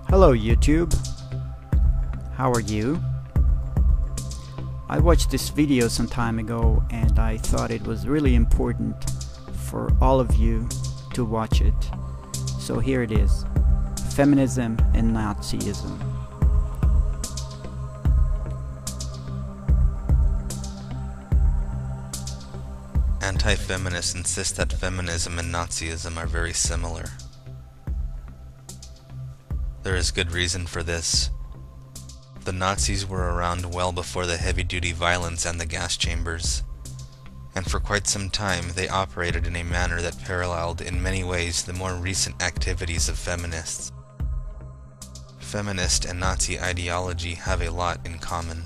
Hello YouTube, how are you? I watched this video some time ago and I thought it was really important for all of you to watch it. So here it is, Feminism and Nazism. Anti-feminists insist that feminism and Nazism are very similar. There is good reason for this. The Nazis were around well before the heavy-duty violence and the gas chambers, and for quite some time they operated in a manner that paralleled in many ways the more recent activities of feminists. Feminist and Nazi ideology have a lot in common.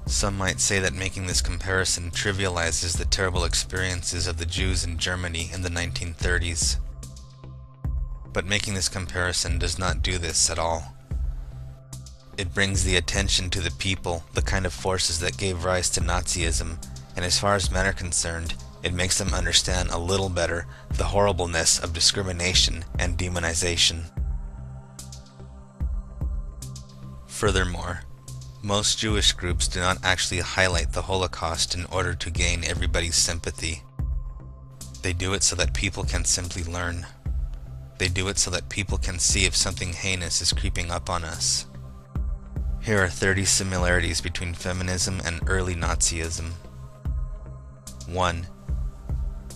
Some might say that making this comparison trivializes the terrible experiences of the Jews in Germany in the 1930s. But making this comparison does not do this at all. It brings the attention to the people, the kind of forces that gave rise to Nazism, and as far as men are concerned, it makes them understand a little better the horribleness of discrimination and demonization. Furthermore, most Jewish groups do not actually highlight the Holocaust in order to gain everybody's sympathy. They do it so that people can simply learn. They do it so that people can see if something heinous is creeping up on us. Here are 30 similarities between feminism and early Nazism. 1.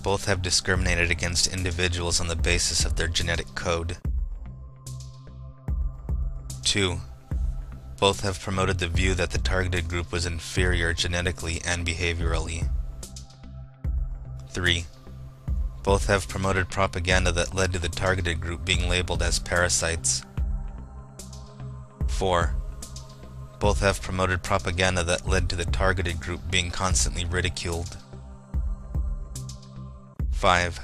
Both have discriminated against individuals on the basis of their genetic code. 2. Both have promoted the view that the targeted group was inferior genetically and behaviorally. 3. Both have promoted propaganda that led to the targeted group being labeled as parasites. 4. Both have promoted propaganda that led to the targeted group being constantly ridiculed. 5.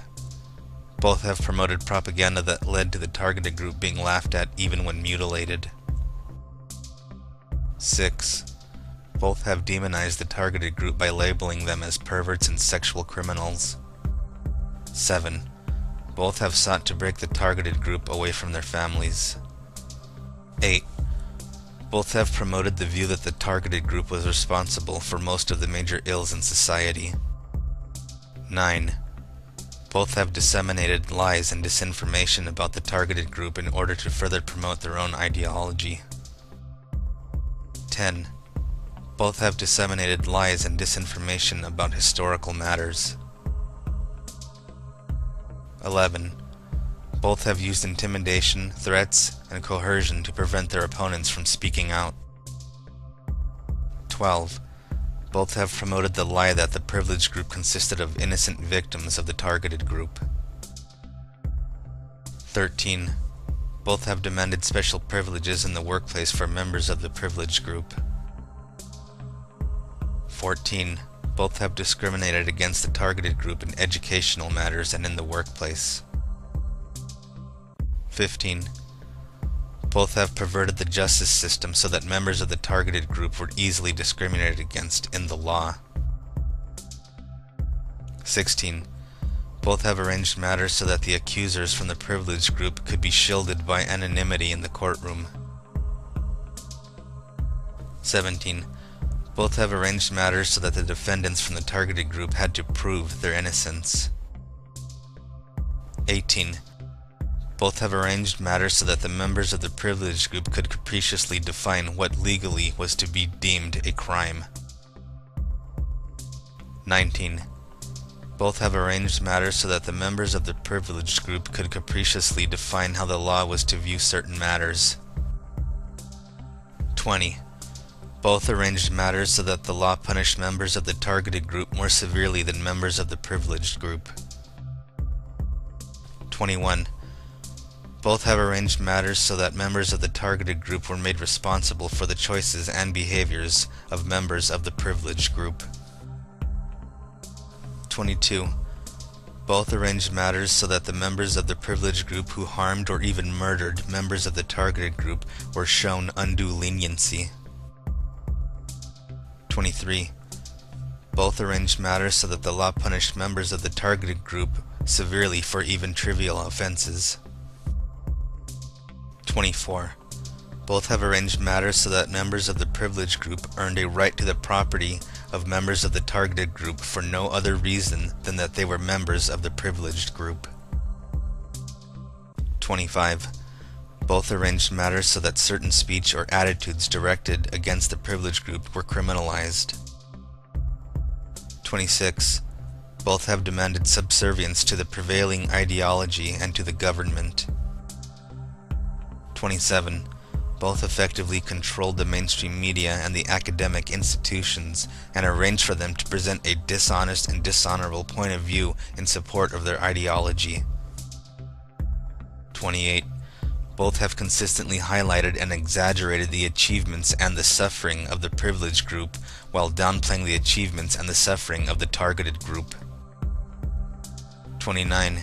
Both have promoted propaganda that led to the targeted group being laughed at even when mutilated. 6. Both have demonized the targeted group by labeling them as perverts and sexual criminals. 7. Both have sought to break the targeted group away from their families. 8. Both have promoted the view that the targeted group was responsible for most of the major ills in society. 9. Both have disseminated lies and disinformation about the targeted group in order to further promote their own ideology. 10. Both have disseminated lies and disinformation about historical matters. 11. Both have used intimidation, threats, and coercion to prevent their opponents from speaking out. 12. Both have promoted the lie that the privileged group consisted of innocent victims of the targeted group. 13. Both have demanded special privileges in the workplace for members of the privileged group. 14. Both have discriminated against the targeted group in educational matters and in the workplace. 15. Both have perverted the justice system so that members of the targeted group were easily discriminated against in the law. 16. Both have arranged matters so that the accusers from the privileged group could be shielded by anonymity in the courtroom. 17. Both have arranged matters so that the defendants from the targeted group had to prove their innocence. 18. Both have arranged matters so that the members of the privileged group could capriciously define what legally was to be deemed a crime. 19. Both have arranged matters so that the members of the privileged group could capriciously define how the law was to view certain matters. 20. Both arranged matters so that the law punished members of the targeted group more severely than members of the privileged group. 21. Both have arranged matters so that members of the targeted group were made responsible for the choices and behaviors of members of the privileged group. 22. Both arranged matters so that the members of the privileged group who harmed or even murdered members of the targeted group were shown undue leniency. 23. Both arranged matters so that the law punished members of the targeted group severely for even trivial offenses. 24. Both have arranged matters so that members of the privileged group earned a right to the property of members of the targeted group for no other reason than that they were members of the privileged group. 25. Both arranged matters so that certain speech or attitudes directed against the privileged group were criminalized. 26. Both have demanded subservience to the prevailing ideology and to the government. 27. Both effectively controlled the mainstream media and the academic institutions and arranged for them to present a dishonest and dishonorable point of view in support of their ideology. 28. Both have consistently highlighted and exaggerated the achievements and the suffering of the privileged group while downplaying the achievements and the suffering of the targeted group. 29.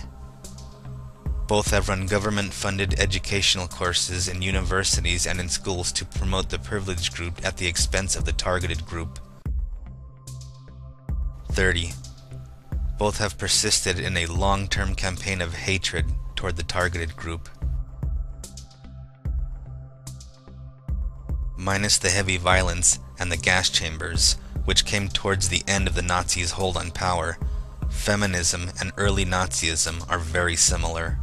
Both have run government-funded educational courses in universities and in schools to promote the privileged group at the expense of the targeted group. 30. Both have persisted in a long-term campaign of hatred toward the targeted group. Minus the heavy violence and the gas chambers, which came towards the end of the Nazis' hold on power, feminism and early Nazism are very similar.